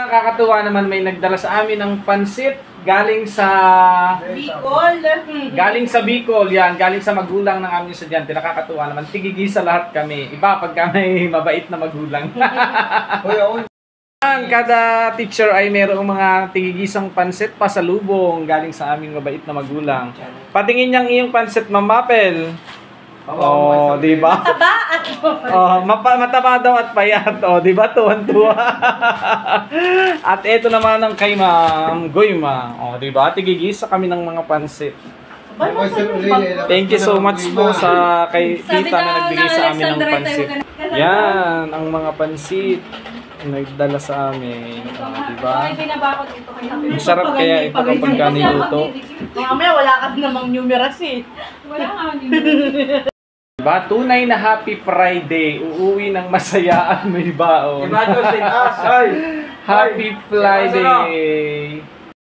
nakakatuwa naman, may nagdala sa amin ng pansit galing sa Bicol. Galing sa Bicol, yan. Galing sa magulang ng aming estudyante. Nakakatuwa naman. Tigigisa lahat kami. Iba pagka may mabait na magulang. Kada teacher ay mayroong mga tigigisang pansit pasalubong galing sa aming mabait na magulang. Patingin niyang iyong pansit, Ma'am Mapel. Oh, di ba? Mataba daw at payat. Oh, di ba? Tuwan-tuwa. At ito naman ang kay Ma'am Goyma. Oh, di ba? Tigigisa kami ng mga pansit. Thank you so much po sa kay tita na nagbigay sa amin ng pansit. Yan, ang mga pansit nagdala sa amin. Oh, di ba? Masarap kaya ito kapag niluto. Mamaya wala ka namang numeras eh. Wala nga numeras. Diba? Tunay na Happy Friday. Uuwi ng masaya at may baon. Happy Happy Friday!